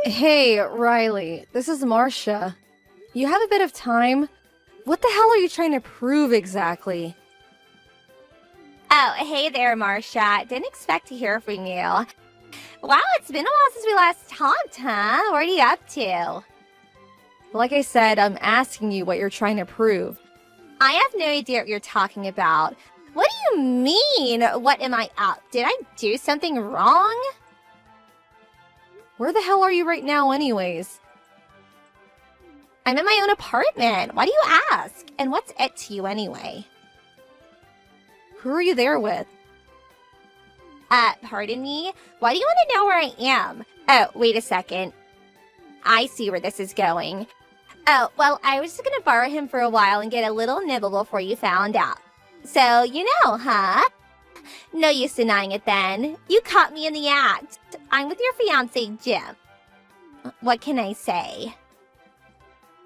Hey, Riley, this is Marcia. You have a bit of time? What the hell are you trying to prove exactly? Oh, hey there, Marcia. Didn't expect to hear from you. Wow, it's been a while since we last talked, huh? What are you up to? Like I said, I'm asking you what you're trying to prove. I have no idea what you're talking about. What do you mean? What am I up? Did I do something wrong? Where the hell are you right now anyways? I'm in my own apartment. Why do you ask? And what's it to you anyway? Who are you there with? Pardon me? Why do you want to know where I am? Oh, wait a second. I see where this is going. Oh, well, I was just gonna borrow him for a while and get a little nibble before you found out. So, you know, huh? No use denying it then. You caught me in the act. I'm with your fiancé, Jim. What can I say?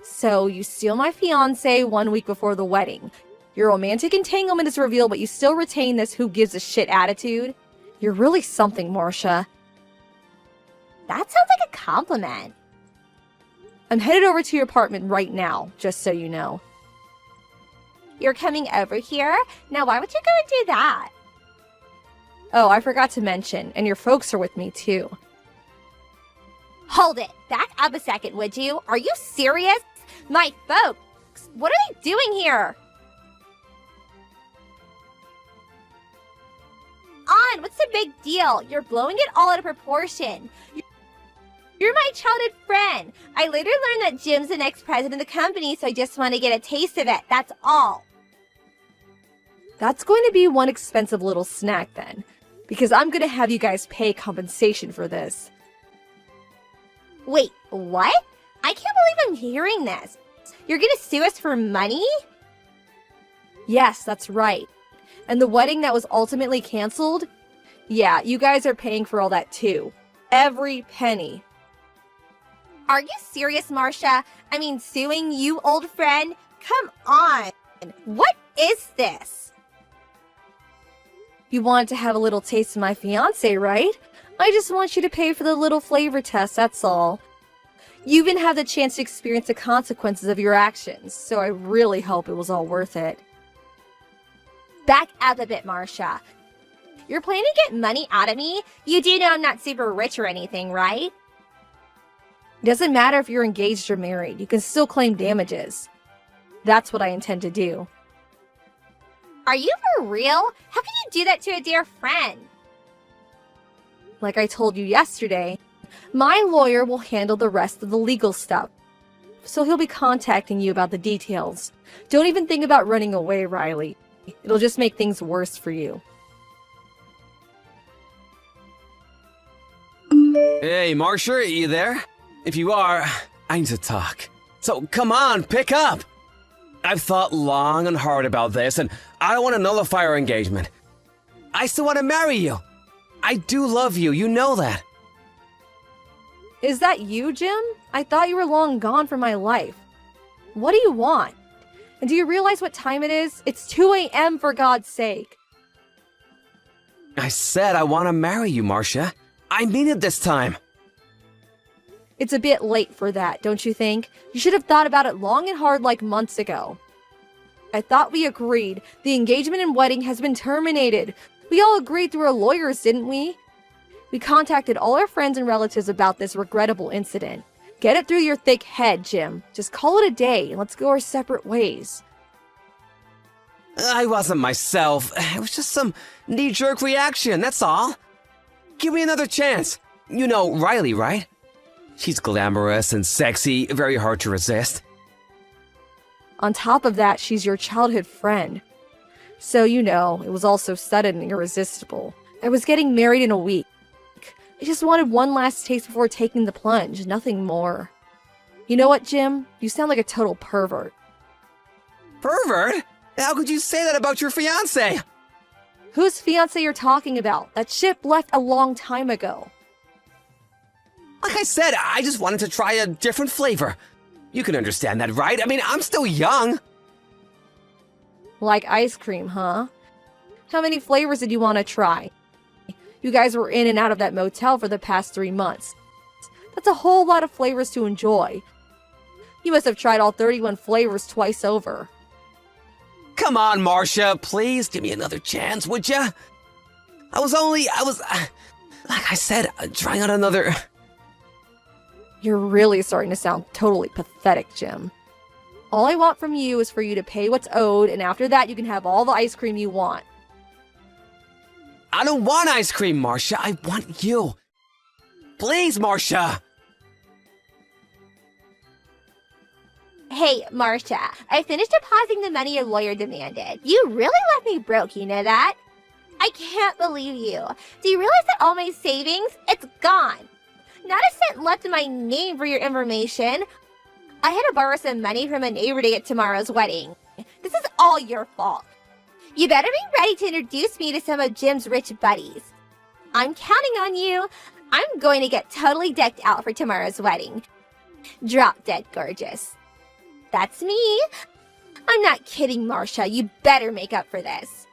So, you steal my fiancé 1 week before the wedding. Your romantic entanglement is revealed, but you still retain this who gives a shit attitude? You're really something, Marcia. That sounds like a compliment. I'm headed over to your apartment right now, just so you know. You're coming over here? Now, why would you go and do that? Oh, I forgot to mention, and your folks are with me too. Hold it. Back up a second, would you? Are you serious? My folks, what are they doing here? On, what's the big deal? You're blowing it all out of proportion. You're my childhood friend. I later learned that Jim's the next president of the company, so I just want to get a taste of it. That's all. That's going to be one expensive little snack then, because I'm going to have you guys pay compensation for this. Wait, what? I can't believe I'm hearing this. You're going to sue us for money? Yes, that's right. And the wedding that was ultimately canceled? Yeah, you guys are paying for all that too. Every penny. Are you serious, Marcia? I mean, suing you, old friend? Come on. What is this? You wanted to have a little taste of my fiancé, right? I just want you to pay for the little flavor test, that's all. You even have the chance to experience the consequences of your actions, so I really hope it was all worth it. Back up a bit, Marcia. You're planning to get money out of me? You do know I'm not super rich or anything, right? It doesn't matter if you're engaged or married, you can still claim damages. That's what I intend to do. Are you for real? How can you do that to a dear friend? Like I told you yesterday, my lawyer will handle the rest of the legal stuff. So he'll be contacting you about the details. Don't even think about running away, Riley. It'll just make things worse for you. Hey, Marcia, you there? If you are, I need to talk. So come on, pick up! I've thought long and hard about this, and I don't want to nullify our engagement. I still want to marry you. I do love you, you know that. Is that you, Jim? I thought you were long gone from my life. What do you want? And do you realize what time it is? It's 2 a.m. for God's sake. I said I want to marry you, Marcia. I mean it this time. It's a bit late for that, don't you think? You should have thought about it long and hard like months ago. I thought we agreed. The engagement and wedding has been terminated. We all agreed through our lawyers, didn't we? We contacted all our friends and relatives about this regrettable incident. Get it through your thick head, Jim. Just call it a day and let's go our separate ways. I wasn't myself. It was just some knee-jerk reaction, that's all. Give me another chance. You know Riley, right? She's glamorous and sexy, very hard to resist. On top of that, she's your childhood friend. So, you know, it was all so sudden and irresistible. I was getting married in a week. I just wanted one last taste before taking the plunge, nothing more. You know what, Jim? You sound like a total pervert. Pervert? How could you say that about your fiancé? Whose fiancé you're talking about? That ship left a long time ago. Like I said, I just wanted to try a different flavor. You can understand that, right? I mean, I'm still young. Like ice cream, huh? How many flavors did you want to try? You guys were in and out of that motel for the past 3 months. That's a whole lot of flavors to enjoy. You must have tried all 31 flavors twice over. Come on, Marcia, please give me another chance, would ya? Like I said, trying out another... You're really starting to sound totally pathetic, Jim. All I want from you is for you to pay what's owed, and after that you can have all the ice cream you want. I don't want ice cream, Marcia. I want you. Please, Marcia. Hey, Marcia, I finished depositing the money your lawyer demanded. You really left me broke, you know that? I can't believe you. Do you realize that all my savings, it's gone? Not a cent left in my name for your information. I had to borrow some money from a neighbor to get tomorrow's wedding. This is all your fault. You better be ready to introduce me to some of Jim's rich buddies. I'm counting on you. I'm going to get totally decked out for tomorrow's wedding. Drop dead gorgeous. That's me. I'm not kidding, Marcia. You better make up for this.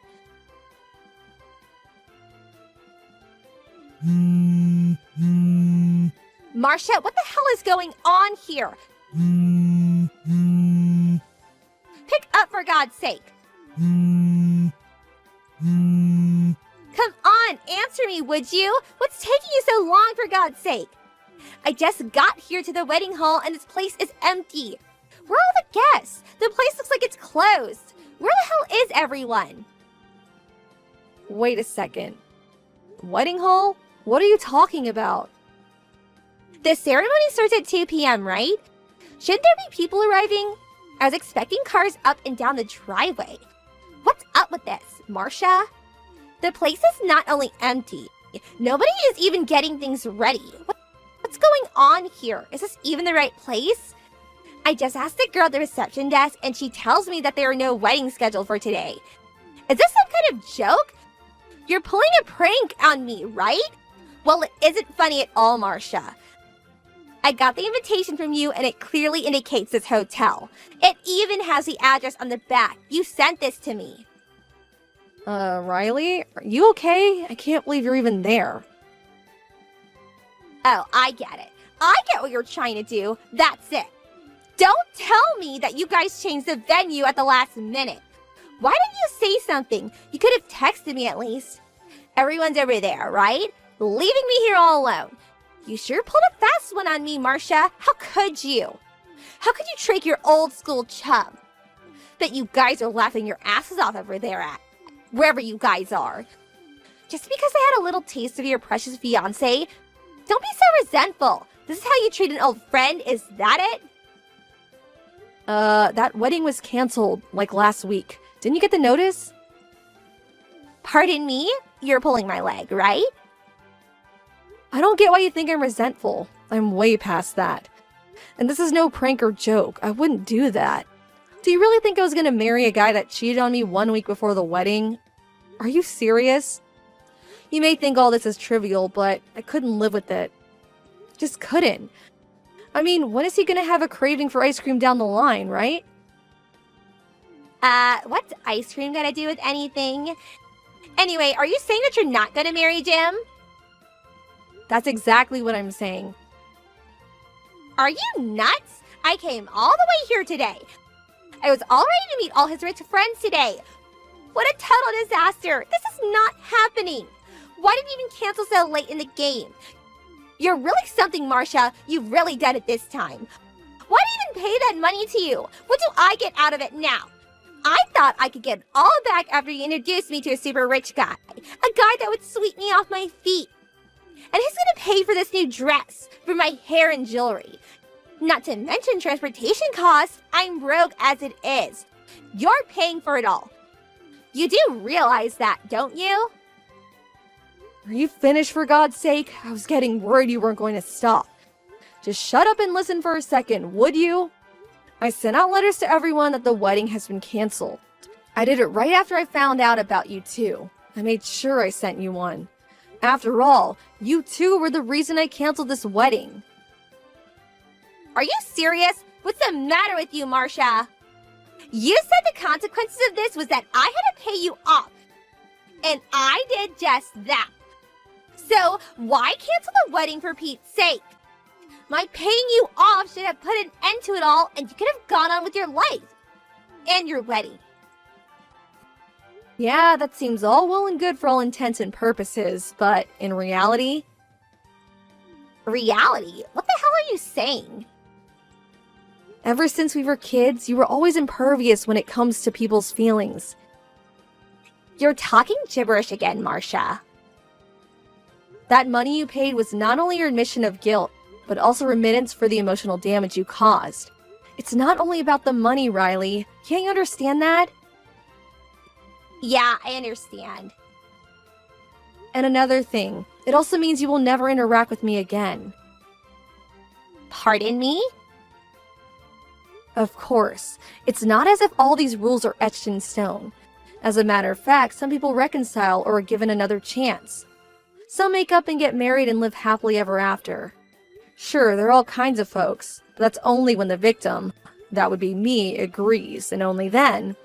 Marcia, what the hell is going on here? Pick up for God's sake. Come on, answer me, would you? What's taking you so long, for God's sake? I just got here to the wedding hall and this place is empty. Where are all the guests? The place looks like it's closed. Where the hell is everyone? Wait a second. Wedding hall? What are you talking about? The ceremony starts at 2 p.m., right? Shouldn't there be people arriving? I was expecting cars up and down the driveway. What's up with this, Marcia? The place is not only empty, nobody is even getting things ready. What's going on here? Is this even the right place? I just asked the girl at the reception desk and she tells me that there are no weddings scheduled for today. Is this some kind of joke? You're pulling a prank on me, right? Well, it isn't funny at all, Marcia. I got the invitation from you and it clearly indicates this hotel. It even has the address on the back. You sent this to me. Riley? Are you okay? I can't believe you're even there. Oh, I get it. I get what you're trying to do. That's it. Don't tell me that you guys changed the venue at the last minute. Why didn't you say something? You could have texted me at least. Everyone's over there, right? Leaving me here all alone. You sure pulled a fast one on me, Marcia. How could you? How could you trick your old school chum? That you guys are laughing your asses off over there at, wherever you guys are. Just because I had a little taste of your precious fiancé, don't be so resentful. This is how you treat an old friend, is that it? That wedding was canceled, like last week. Didn't you get the notice? Pardon me? You're pulling my leg, right? I don't get why you think I'm resentful. I'm way past that. And this is no prank or joke. I wouldn't do that. Do you really think I was gonna marry a guy that cheated on me 1 week before the wedding? Are you serious? You may think all this is trivial, but I couldn't live with it. Just couldn't. I mean, when is he gonna have a craving for ice cream down the line, right? What's ice cream gonna do with anything? Anyway, are you saying that you're not gonna marry Jim? That's exactly what I'm saying. Are you nuts? I came all the way here today. I was all ready to meet all his rich friends today. What a total disaster. This is not happening. Why did you even cancel so late in the game? You're really something, Marcia. You've really done it this time. Why did I even pay that money to you? What do I get out of it now? I thought I could get it all back after you introduced me to a super rich guy. A guy that would sweep me off my feet. And he's gonna pay for this new dress, for my hair and jewelry. Not to mention transportation costs. I'm broke as it is. You're paying for it all. You do realize that, don't you? Are you finished, for God's sake? I was getting worried you weren't going to stop. Just shut up and listen for a second, would you? I sent out letters to everyone that the wedding has been canceled. I did it right after I found out about you two. I made sure I sent you one. After all, you two were the reason I canceled this wedding. Are you serious? What's the matter with you, Marcia? You said the consequences of this was that I had to pay you off. And I did just that. So why cancel the wedding, for Pete's sake? My paying you off should have put an end to it all, and you could have gone on with your life. And your wedding. Yeah, that seems all well and good for all intents and purposes, but in reality... Reality? What the hell are you saying? Ever since we were kids, you were always impervious when it comes to people's feelings. You're talking gibberish again, Marcia. That money you paid was not only your admission of guilt, but also remittance for the emotional damage you caused. It's not only about the money, Riley. Can't you understand that? Yeah, I understand. And another thing, it also means you will never interact with me again. Pardon me? Of course, it's not as if all these rules are etched in stone. As a matter of fact, some people reconcile or are given another chance. Some make up and get married and live happily ever after. Sure, there are all kinds of folks, but that's only when the victim, that would be me, agrees, and only then.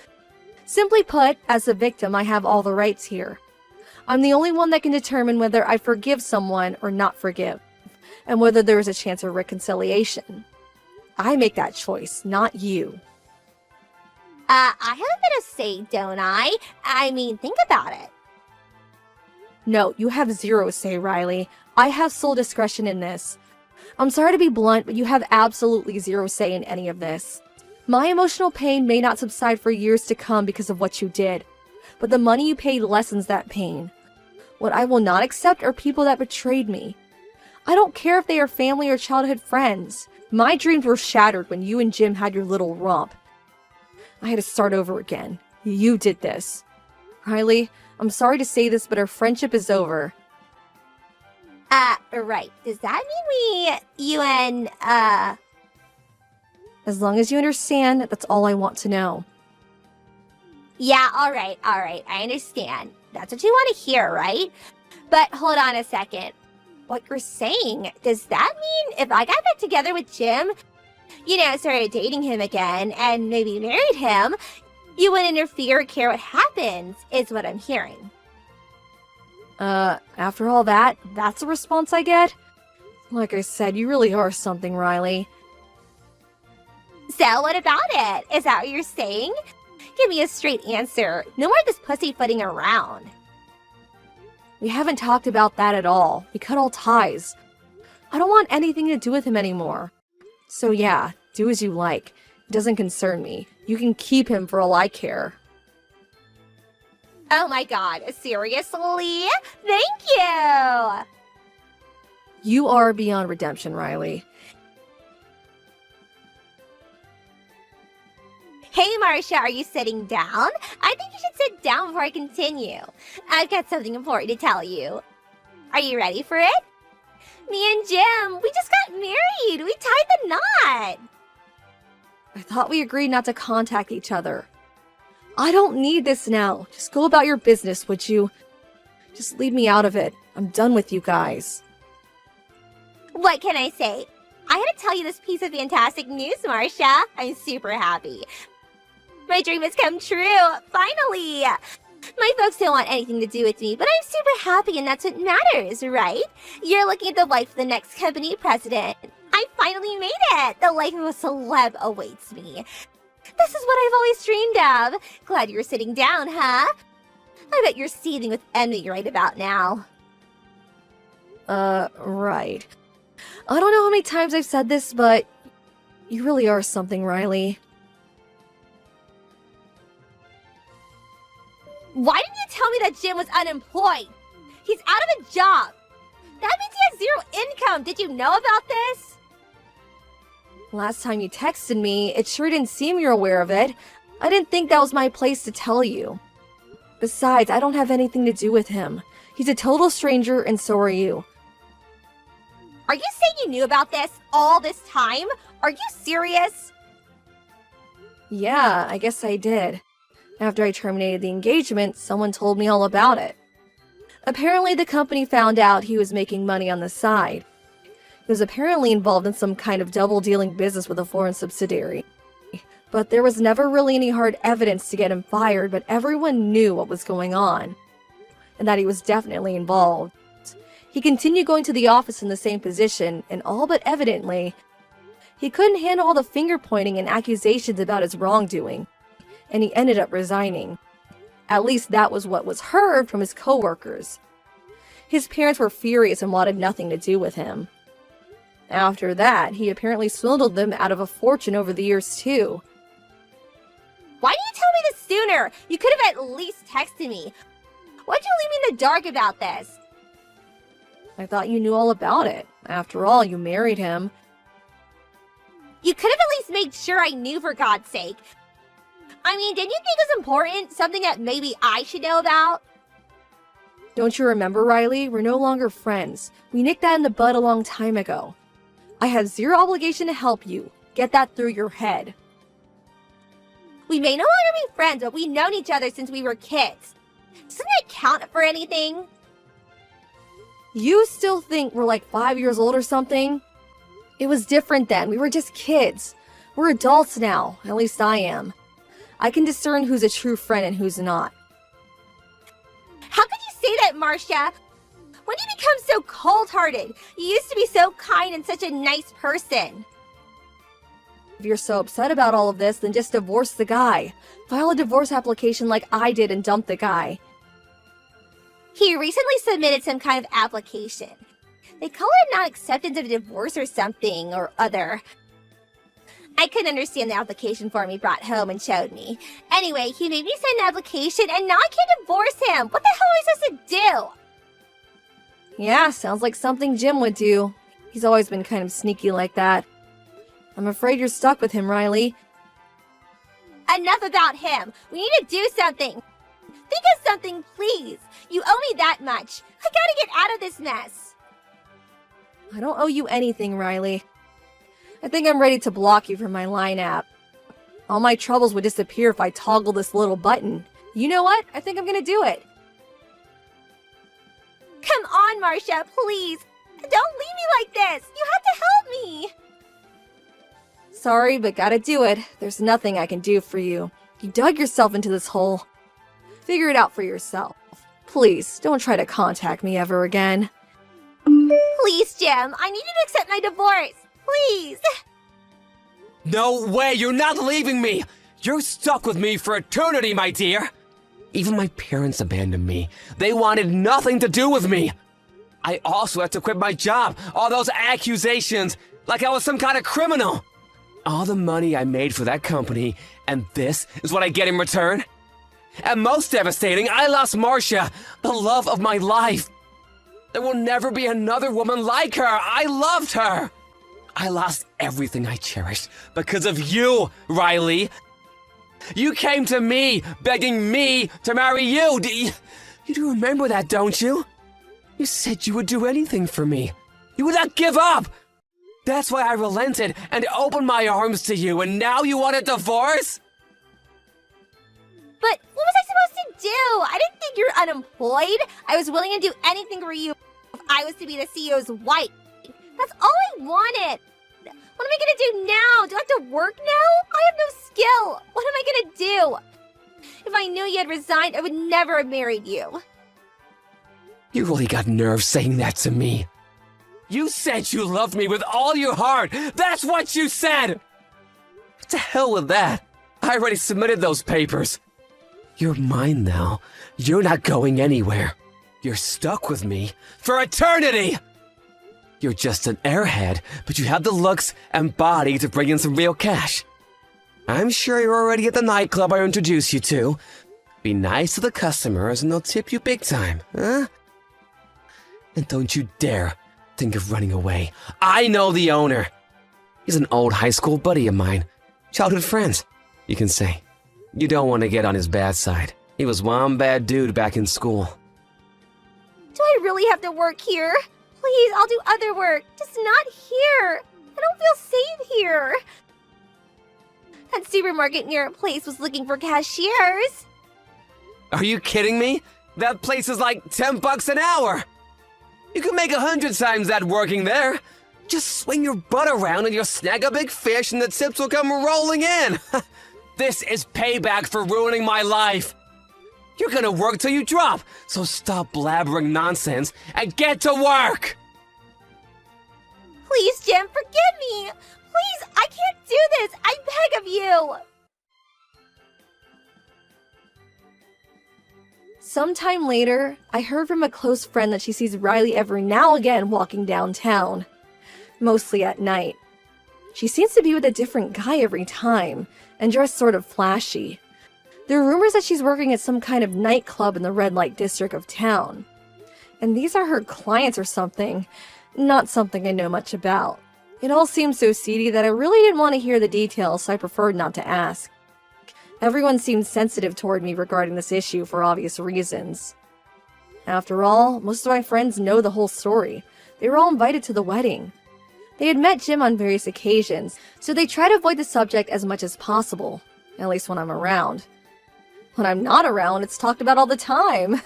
Simply put, as a victim, I have all the rights here. I'm the only one that can determine whether I forgive someone or not forgive, and whether there is a chance of reconciliation. I make that choice, not you. I have a bit of say, don't I? I mean, think about it. No, you have zero say, Riley. I have sole discretion in this. I'm sorry to be blunt, but you have absolutely zero say in any of this. My emotional pain may not subside for years to come because of what you did, but the money you paid lessens that pain. What I will not accept are people that betrayed me. I don't care if they are family or childhood friends. My dreams were shattered when you and Jim had your little romp. I had to start over again. You did this. Riley, I'm sorry to say this, but our friendship is over. Right. Does that mean you and, As long as you understand, that's all I want to know. Yeah, alright, I understand. That's what you want to hear, right? But hold on a second. What you're saying, does that mean if I got back together with Jim, started dating him again, and maybe married him, you wouldn't interfere or care what happens, is what I'm hearing. After all that, that's the response I get? Like I said, you really are something, Riley. So what about it? Is that what you're saying? Give me a straight answer. No more of this pussyfooting around. We haven't talked about that at all. We cut all ties. I don't want anything to do with him anymore. So yeah, do as you like. It doesn't concern me. You can keep him for all I care. Oh my god, seriously? Thank you! You are beyond redemption, Riley. Hey Marcia, are you sitting down? I think you should sit down before I continue. I've got something important to tell you. Are you ready for it? Me and Jim, we just got married! We tied the knot! I thought we agreed not to contact each other. I don't need this now. Just go about your business, would you? Just leave me out of it. I'm done with you guys. What can I say? I had to tell you this piece of fantastic news, Marcia. I'm super happy. My dream has come true, finally! My folks don't want anything to do with me, but I'm super happy and that's what matters, right? You're looking at the wife of the next company president. I finally made it! The life of a celeb awaits me. This is what I've always dreamed of. Glad you're sitting down, huh? I bet you're seething with envy right about now. Right. I don't know how many times I've said this, but you really are something, Riley. Why didn't you tell me that Jim was unemployed? He's out of a job. That means he has zero income. Did you know about this? Last time you texted me, it sure didn't seem you're aware of it. I didn't think that was my place to tell you. Besides, I don't have anything to do with him. He's a total stranger, and so are you. Are you saying you knew about this all this time? Are you serious? Yeah, I guess I did. After I terminated the engagement, someone told me all about it. Apparently, the company found out he was making money on the side. He was apparently involved in some kind of double-dealing business with a foreign subsidiary. But there was never really any hard evidence to get him fired, but everyone knew what was going on, and that he was definitely involved. He continued going to the office in the same position, and all but evidently, he couldn't handle all the finger-pointing and accusations about his wrongdoing, and he ended up resigning. At least that was what was heard from his coworkers. His parents were furious and wanted nothing to do with him. After that, he apparently swindled them out of a fortune over the years too. Why didn't you tell me this sooner? You could have at least texted me. Why'd you leave me in the dark about this? I thought you knew all about it. After all, you married him. You could have at least made sure I knew, for God's sake. I mean, didn't you think it was important? Something that maybe I should know about? Don't you remember, Riley? We're no longer friends. We nicked that in the bud a long time ago. I have zero obligation to help you. Get that through your head. We may no longer be friends, but we've known each other since we were kids. Doesn't that count for anything? You still think we're like 5 years old or something? It was different then. We were just kids. We're adults now. At least I am. I can discern who's a true friend and who's not. How could you say that, Marcia? When did you become so cold-hearted? You used to be so kind and such a nice person. If you're so upset about all of this, then just divorce the guy. File a divorce application like I did and dump the guy. He recently submitted some kind of application. They call it non-acceptance of divorce or something or other. I couldn't understand the application form he brought home and showed me. Anyway, he made me sign an application and now I can't divorce him. What the hell am I supposed to do? Yeah, sounds like something Jim would do. He's always been kind of sneaky like that. I'm afraid you're stuck with him, Riley. Enough about him. We need to do something. Think of something, please. You owe me that much. I gotta get out of this mess. I don't owe you anything, Riley. I think I'm ready to block you from my Line app. All my troubles would disappear if I toggle this little button. You know what? I think I'm gonna do it. Come on, Marcia, please. Don't leave me like this. You have to help me. Sorry, but gotta do it. There's nothing I can do for you. You dug yourself into this hole. Figure it out for yourself. Please, don't try to contact me ever again. Please, Jim. I need you to accept my divorce. Please. No way, you're not leaving me! You're stuck with me for eternity, my dear! Even my parents abandoned me. They wanted nothing to do with me. I also had to quit my job. All those accusations, like I was some kind of criminal. All the money I made for that company, and this is what I get in return? And most devastating, I lost Marcia, the love of my life. There will never be another woman like her. I loved her. I lost everything I cherished because of you, Riley. You came to me, begging me to marry you. You do remember that, don't you? You said you would do anything for me. You would not give up. That's why I relented and opened my arms to you, and now you want a divorce? But what was I supposed to do? I didn't think you're unemployed. I was willing to do anything for you if I was to be the CEO's wife. That's all I wanted. What am I gonna do now? Do I have to work now? I have no skill. What am I gonna do? If I knew you had resigned, I would never have married you. You really got nerve saying that to me. You said you loved me with all your heart. That's what you said. To hell with that. I already submitted those papers. You're mine now. You're not going anywhere. You're stuck with me for eternity. You're just an airhead, but you have the looks and body to bring in some real cash. I'm sure you're already at the nightclub I introduced you to. Be nice to the customers and they'll tip you big time, huh? And don't you dare think of running away. I know the owner. He's an old high school buddy of mine. Childhood friends, you can say. You don't want to get on his bad side. He was one bad dude back in school. Do I really have to work here? Please, I'll do other work. Just not here. I don't feel safe here. That supermarket near our place was looking for cashiers. Are you kidding me? That place is like $10 an hour. You can make 100 times that working there. Just swing your butt around and you'll snag a big fish and the tips will come rolling in. This is payback for ruining my life. You're gonna work till you drop, so stop blabbering nonsense and get to work! Please, Jim, forgive me! Please, I can't do this! I beg of you! Sometime later, I heard from a close friend that she sees Riley every now and again walking downtown, mostly at night. She seems to be with a different guy every time, and dressed sort of flashy. There are rumors that she's working at some kind of nightclub in the red light district of town. And these are her clients or something, not something I know much about. It all seems so seedy that I really didn't want to hear the details, so I preferred not to ask. Everyone seemed sensitive toward me regarding this issue for obvious reasons. After all, most of my friends know the whole story. They were all invited to the wedding. They had met Jim on various occasions, so they try to avoid the subject as much as possible, at least when I'm around. When I'm not around, it's talked about all the time.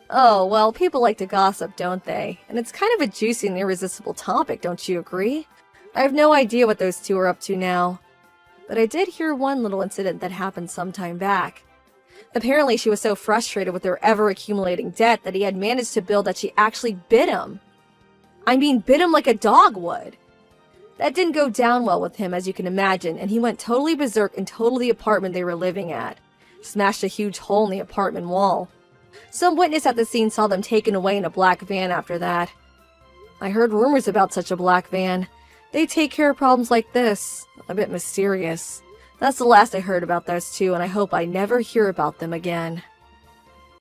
Oh, well, people like to gossip, don't they? And it's kind of a juicy and irresistible topic, don't you agree? I have no idea what those two are up to now. But I did hear one little incident that happened some time back. Apparently, she was so frustrated with their ever-accumulating debt that he had managed to build that she actually bit him. I mean, bit him like a dog would. That didn't go down well with him, as you can imagine, and he went totally berserk and totaled the apartment they were living at. Smashed a huge hole in the apartment wall. Some witness at the scene saw them taken away in a black van after that. I heard rumors about such a black van. They take care of problems like this. A bit mysterious. That's the last I heard about those two, and I hope I never hear about them again.